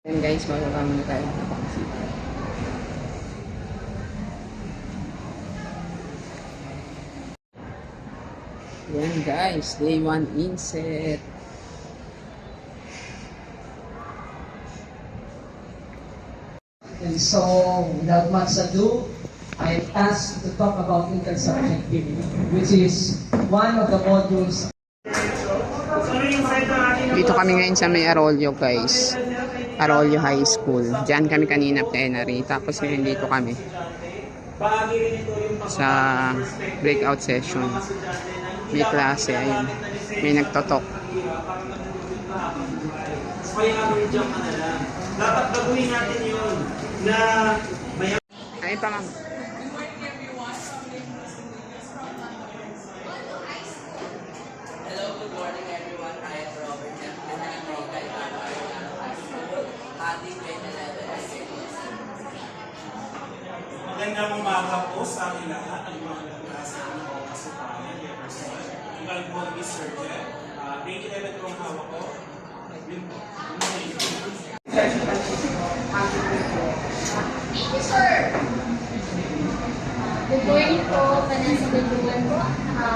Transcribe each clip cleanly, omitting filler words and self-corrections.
Yan guys, magkakama na tayo. Yan guys, day 1 inset. And so, without much ado, I'm asked to talk about intersubjectivity, which is one of the modules. Dito kami ngayon sa may Arroyo guys. Arroyo High School. Diyan kami kanina plenary. Tapos ngayon dito kami sa breakout session. May klase. Ayun. May nagtotok. Dapat baguhin natin yun na may... Ay pa ma'am. Hello, good morning everyone. I am Robert and I'm Robert High School, ating grade 11. Magandang umaga po sa aking lahat, ang mga klase ng mga kasupanan, Jefferson. Ang galibon ni Sir Jeff. Grade 11 po ang hawak ko. Yun po. Thank you, sir. Good morning po. Vanessa Benduan po.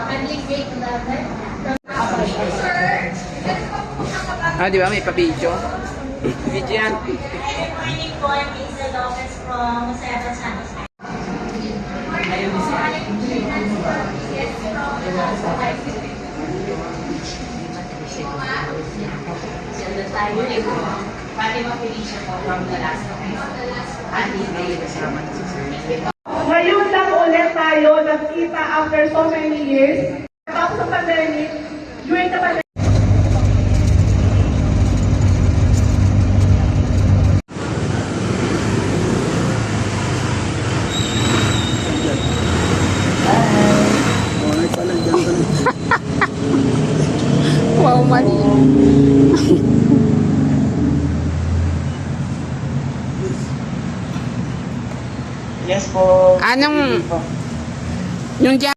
Handling grade 11. Thank you, sir. Ganun pa po mga Ah, di ba may pa-video? Video yan. Good morning po. I'm Hazel Lopez from Jose Santos. Fatima Felicia po from the last Ngayon lang ulit tayo nagkita after so many years. Tapos sa pandemic, during the pandemic, Wow, mali. Yes po. Anong... Yung